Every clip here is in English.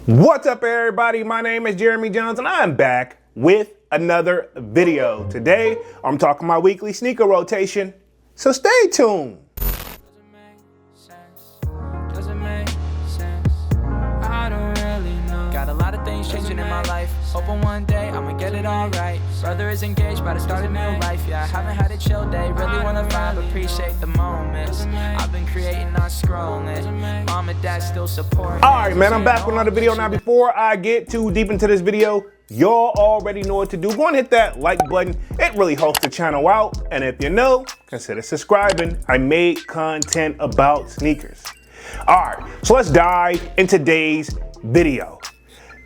What's up, everybody? My name is Jeremy Jones and I'm back with another video. Today I'm talking my weekly sneaker rotation, so stay tuned. Doesn't make sense. I don't really know. Got a lot of things changing in my life. Hoping one day I'ma get it all right. Brother is engaged, about to start a new life. Yeah, I haven't had a chill day. Really wanna vibe, appreciate the moments. I've been creating, not scrolling. Mom and dad still support. Alright, man, I'm back with another video. Now, before I get too deep into this video, y'all already know what to do. Go and hit that like button. It really helps the channel out. And if you know, consider subscribing. I make content about sneakers. Alright, so let's dive into today's video.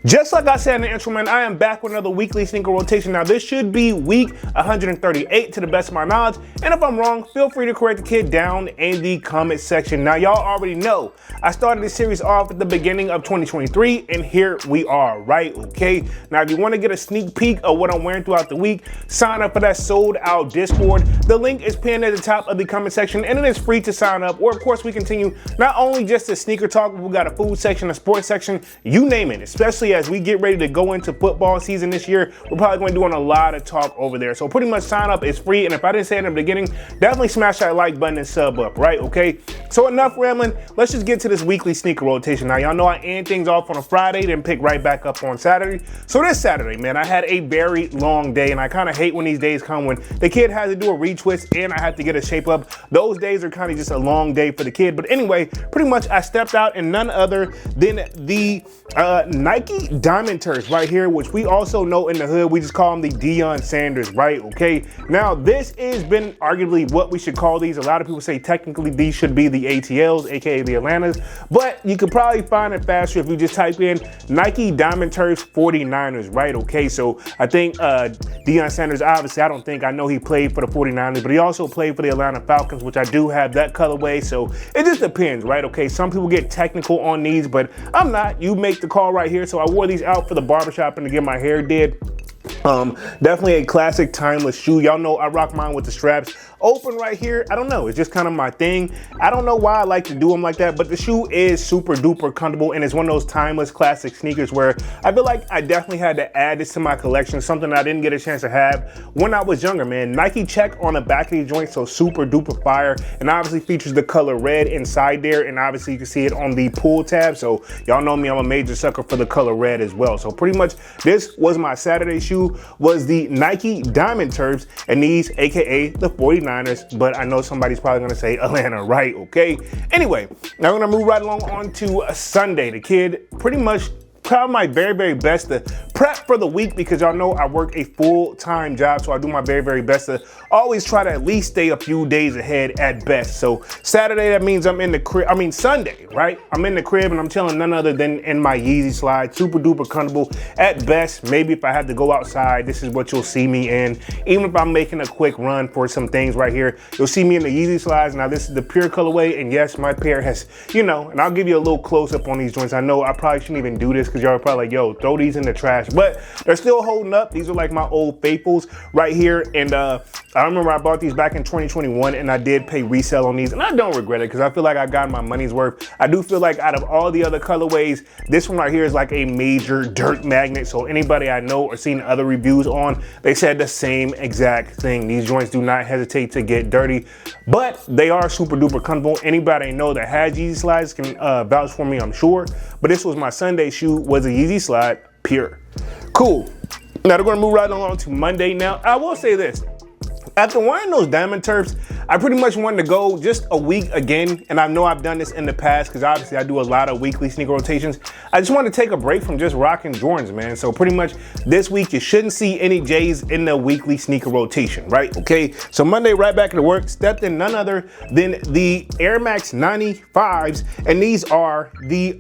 Just like I said in the intro, man, I am back with another weekly sneaker rotation. Now, this should be week 138 to the best of my knowledge. And if I'm wrong, feel free to correct the kid down in the comment section. Now, y'all already know I started this series off at the beginning of 2023, and here we are, right? Okay. Now, if you want to get a sneak peek of what I'm wearing throughout the week, sign up for that sold out Discord. The link is pinned at the top of the comment section, and it is free to sign up. Or, of course, we continue not only just the sneaker talk, but we got a food section, a sports section, you name it, especially as we get ready to go into football season this year. We're probably going to be doing a lot of talk over there. So pretty much sign up is free. And if I didn't say it in the beginning, definitely smash that like button and sub up, right? Okay. So enough rambling. Let's just get to this weekly sneaker rotation. Now, y'all know I end things off on a Friday, then pick right back up on Saturday. So this Saturday, man, I had a very long day, and I kind of hate when these days come when the kid has to do a retwist and I have to get a shape up. Those days are kind of just a long day for the kid. But anyway, pretty much I stepped out in none other than the Nike Diamond Turfs right here, which we also know in the hood, we just call them the Deion Sanders, right? Okay. Now, this has been arguably what we should call these. A lot of people say technically these should be the ATLs, aka the Atlantas, but you could probably find it faster if you just type in Nike Diamond Turfs 49ers, right? Okay. So I think Deion Sanders, obviously, I know he played for the 49ers, but he also played for the Atlanta Falcons, which I do have that colorway. So it just depends, right? Okay. Some people get technical on these, but I'm not. You make the call right here. So I wore these out for the barbershop and to get my hair did. Definitely a classic, timeless shoe. Y'all know I rock mine with the straps open right here. I don't know, it's just kind of my thing. I don't know why I like to do them like that, but the shoe is super duper comfortable, and it's one of those timeless classic sneakers where I feel like I definitely had to add this to my collection, something I didn't get a chance to have when I was younger, man. Nike check on the back of the joint, so super duper fire, and obviously features the color red inside there, and obviously you can see it on the pull tab. So y'all know me, I'm a major sucker for the color red as well. So pretty much this was my Saturday shoe, was the Nike Diamond Turfs, and these aka the 49ers, but I know somebody's probably gonna say Atlanta, right? Okay. Anyway, now we're gonna move right along on to Sunday. The kid pretty much tried my very best to prep for the week, because y'all know I work a full-time job, so I do my very best to always try to at least stay a few days ahead at best. So Saturday, that means I'm in the crib. I mean Sunday, right? I'm in the crib and I'm chilling none other than in my Yeezy slide, super duper comfortable at best. Maybe if I have to go outside, this is what you'll see me in. Even if I'm making a quick run for some things right here, you'll see me in the Yeezy slides. Now this is the pure colorway, and yes, my pair has, you know, and I'll give you a little close up on these joints. I know I probably shouldn't even do this because y'all are probably like, yo, throw these in the trash, but they're still holding up. These are like my old faithfuls right here, and I remember I bought these back in 2021, and I did pay resale on these, and I don't regret it because I feel like I got my money's worth. I do feel like out of all the other colorways, this one right here is like a major dirt magnet. So anybody I know or seen other reviews on, they said the same exact thing. These joints do not hesitate to get dirty, but they are super duper comfortable. Anybody I know that has Yeezy slides can vouch for me, I'm sure. But this was my Sunday shoe, was a Yeezy slide, pure. Cool. Now we're gonna move right along to Monday. Now, I will say this. After wearing those Diamond Turfs, I pretty much wanted to go just a week again, and I know I've done this in the past because obviously I do a lot of weekly sneaker rotations. I just wanted to take a break from just rocking Jordans, man. So pretty much this week you shouldn't see any J's in the weekly sneaker rotation, right? Okay, so Monday right back to work, stepped in none other than the Air Max 95s, and these are the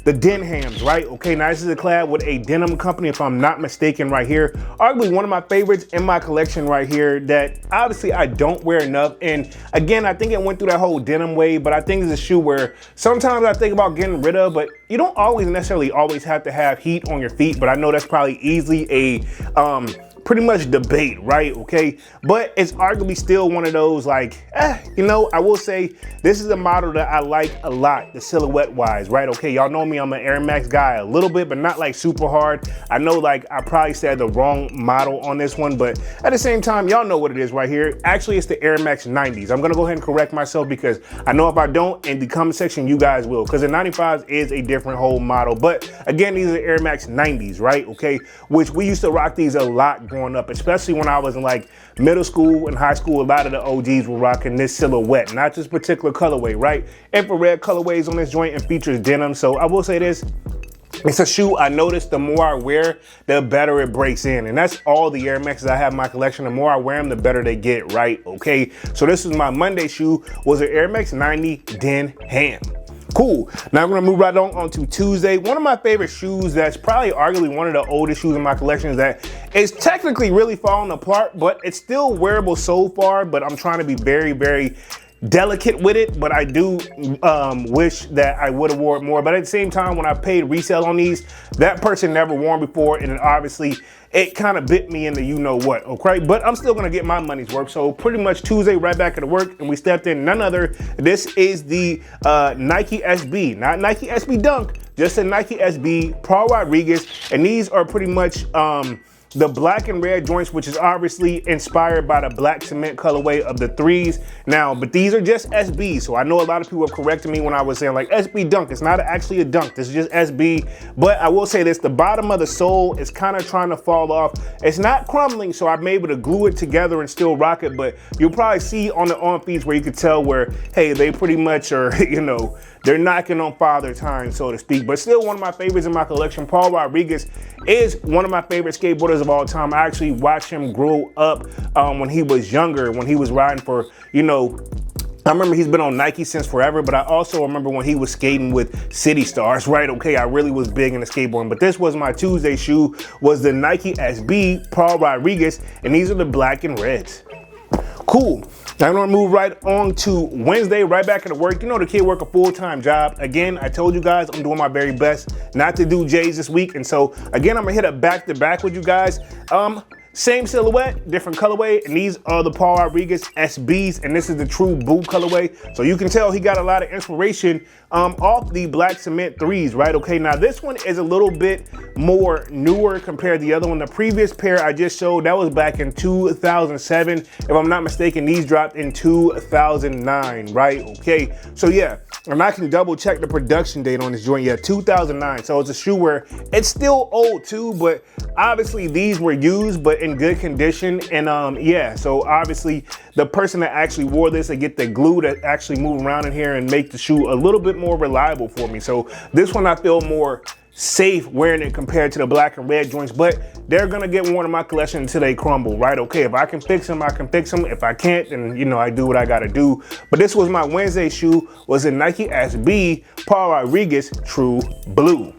Denhams, right? Okay, now this is a collab with a denim company, if I'm not mistaken, right here. Arguably one of my favorites in my collection right here that obviously I don't wear enough. And again, I think it went through that whole denim wave, but I think it's a shoe where sometimes I think about getting rid of, but you don't always necessarily always have to have heat on your feet. But I know that's probably easily a pretty much debate, right? Okay, but it's arguably still one of those like, you know, I will say this is a model that I like a lot, the silhouette wise, right? Okay, y'all know me, I'm an Air Max guy a little bit, but not like super hard. I know like I probably said the wrong model on this one, but at the same time, y'all know what it is right here. Actually, it's the Air Max 90s. I'm gonna go ahead and correct myself because I know if I don't, in the comment section, you guys will, because the 95s is a different whole model. But again, these are Air Max 90s, right? Okay, which we used to rock these a lot growing up, especially when I was in like middle school and high school. A lot of the OGs were rocking this silhouette, not this particular colorway, right? Infrared colorways on this joint and features denim. So I will say this, it's a shoe I noticed the more I wear, the better it breaks in. And that's all the Air Maxes I have in my collection. The more I wear them, the better they get, right? Okay, so this is my Monday shoe, was an Air Max 90 Den Ham. Cool. Now I'm gonna move right on to Tuesday. One of my favorite shoes that's probably arguably one of the oldest shoes in my collection is that it's technically really falling apart, but it's still wearable so far, but I'm trying to be very, very delicate with it. But I do wish that I would have worn it more. But at the same time, when I paid resale on these, that person never worn before, and then obviously it kind of bit me in the you know what, okay? But I'm still gonna get my money's worth. So pretty much Tuesday, right back at work, and we stepped in none other. This is the Nike SB, not Nike SB Dunk, just a Nike SB, Paul Rodriguez, and these are pretty much the black and red joints, which is obviously inspired by the black cement colorway of the threes. Now, but these are just SB, so I know a lot of people have corrected me when I was saying like SB Dunk. It's not actually a dunk, this is just SB. But I will say this, the bottom of the sole is kind of trying to fall off. It's not crumbling, so I'm able to glue it together and still rock it, but you'll probably see on the on feeds where you could tell where, hey, they pretty much are, you know, they're knocking on father time, so to speak. But still one of my favorites in my collection. Paul Rodriguez is one of my favorite skateboarders of all time. I actually watched him grow up when he was younger, when he was riding for, you know, I remember he's been on Nike since forever, but I also remember when he was skating with City Stars, right? Okay, I really was big into skateboarding, but this was my Tuesday shoe, was the Nike SB Paul Rodriguez, and these are the black and reds. Cool. Now I'm gonna move right on to Wednesday, right back at work. You know, the kid work a full-time job. Again, I told you guys I'm doing my very best not to do J's this week. And so again, I'm gonna hit a back-to-back with you guys. Same silhouette, different colorway, and these are the Paul Rodriguez SBs, and this is the true blue colorway. So you can tell he got a lot of inspiration off the black cement threes, right? Okay, now this one is a little bit more newer compared to the other one. The previous pair I just showed, that was back in 2007. If I'm not mistaken, these dropped in 2009, right? Okay, so yeah, and I can double check the production date on this joint. Yeah, 2009. So it's a shoe where it's still old too, but obviously these were used, but in good condition. And yeah, so obviously the person that actually wore this, they get the glue to actually move around in here and make the shoe a little bit more reliable for me. So this one I feel more safe wearing it compared to the black and red joints, but they're gonna get worn in my collection until they crumble, right? Okay, if I can fix them, I can fix them. If I can't, then you know, I do what I gotta do. But this was my Wednesday shoe, was a Nike SB Paul Rodriguez True Blue.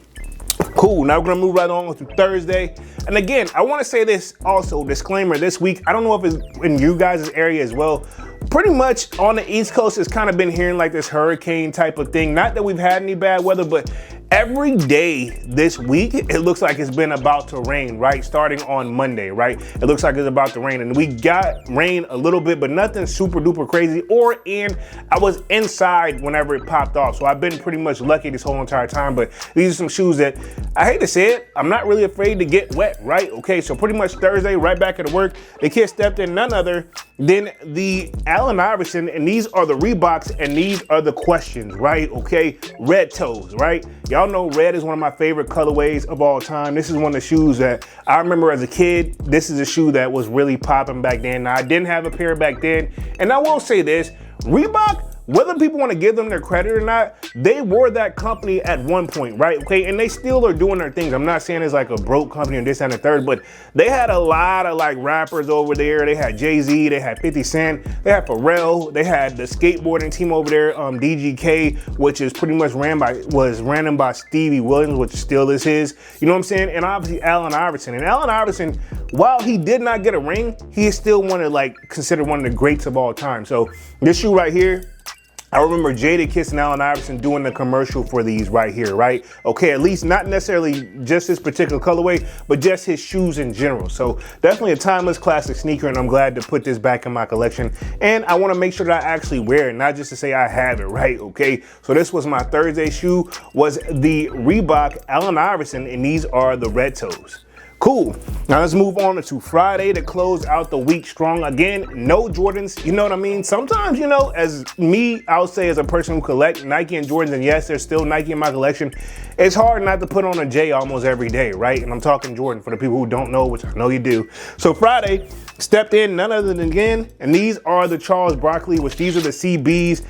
Cool, now we're gonna move right on to Thursday. And again, I wanna say this also, disclaimer, this week, I don't know if it's in you guys' area as well, pretty much on the East Coast, it's kind of been hearing like this hurricane type of thing. Not that we've had any bad weather, but every day this week, it looks like it's been about to rain, right? Starting on Monday, right? It looks like it's about to rain, and we got rain a little bit, but nothing super duper crazy. I was inside whenever it popped off. So I've been pretty much lucky this whole entire time, but these are some shoes that, I hate to say it, I'm not really afraid to get wet, right? Okay, so pretty much Thursday, right back at work, the kid stepped in none other than the Allen Iverson, and these are the Reeboks, and these are the questions, right? Okay, red toes, right? Y'all know red is one of my favorite colorways of all time. This is one of the shoes that I remember as a kid. This is a shoe that was really popping back then. Now, I didn't have a pair back then, and I will say this, Reebok, whether people want to give them their credit or not, they were that company at one point, right? Okay, and they still are doing their things. I'm not saying it's like a broke company and this and the third, but they had a lot of like rappers over there. They had Jay-Z, they had 50 Cent, they had Pharrell, they had the skateboarding team over there, DGK, which is pretty much ran by Stevie Williams, which still is his, you know what I'm saying? And obviously Allen Iverson. And Allen Iverson, while he did not get a ring, he is still considered one of the greats of all time. So this shoe right here, I remember Jadakiss and Allen Iverson doing the commercial for these right here, right? Okay, at least not necessarily just this particular colorway, but just his shoes in general. So definitely a timeless classic sneaker, and I'm glad to put this back in my collection. And I want to make sure that I actually wear it, not just to say I have it, right? Okay, so this was my Thursday shoe, was the Reebok Allen Iverson, and these are the red toes. Cool. Now let's move on to Friday to close out the week strong. Again, no Jordans, you know what I mean? Sometimes, you know, as me, I'll say as a person who collect Nike and Jordans, and yes, there's still Nike in my collection, it's hard not to put on a J almost every day, right? And I'm talking Jordan for the people who don't know, which I know you do. So Friday, stepped in none other than again, and these are the Charles Barkley, which these are the CBs.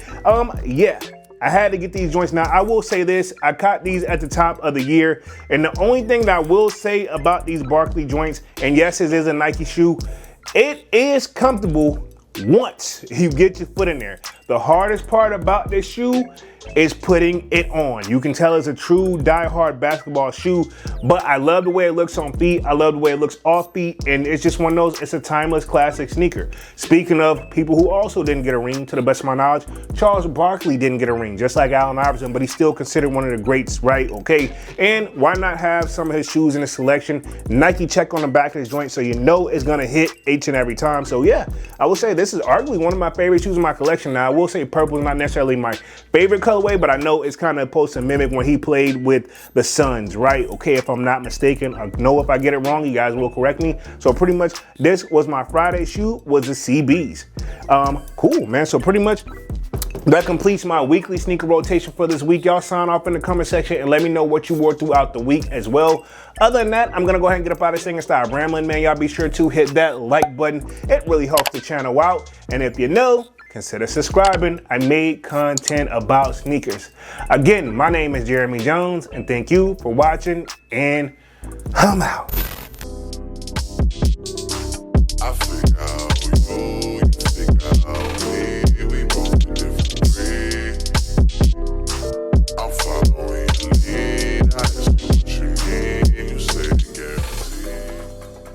Yeah. I had to get these joints. Now, I will say this, I caught these at the top of the year, and the only thing that I will say about these Barkley joints, and yes, it is a Nike shoe, it is comfortable once you get your foot in there. The hardest part about this shoe is putting it on. You can tell it's a true die-hard basketball shoe, but I love the way it looks on feet. I love the way it looks off feet, and it's just one of those, it's a timeless classic sneaker. Speaking of people who also didn't get a ring, to the best of my knowledge, Charles Barkley didn't get a ring, just like Allen Iverson, but he's still considered one of the greats, right? Okay, and why not have some of his shoes in the selection? Nike check on the back of his joint so you know it's gonna hit each and every time. So yeah, I will say this is arguably one of my favorite shoes in my collection. Now, I will say purple is not necessarily my favorite colorway, but I know it's kind of supposed to mimic when he played with the Suns, right? Okay, if I'm not mistaken. I know if I get it wrong, you guys will correct me. So pretty much this was my Friday shoe, was the CBs. Cool, man. So pretty much that completes my weekly sneaker rotation for this week. Y'all sign off in the comment section and let me know what you wore throughout the week as well. Other than that, I'm gonna go ahead and get up out of this thing and start rambling, man. Y'all be sure to hit that like button. It really helps the channel out. And if you know, consider subscribing. I made content about sneakers. Again, my name is Jeremy Jones, and thank you for watching, and I'm out. I figure out we go, you figure out.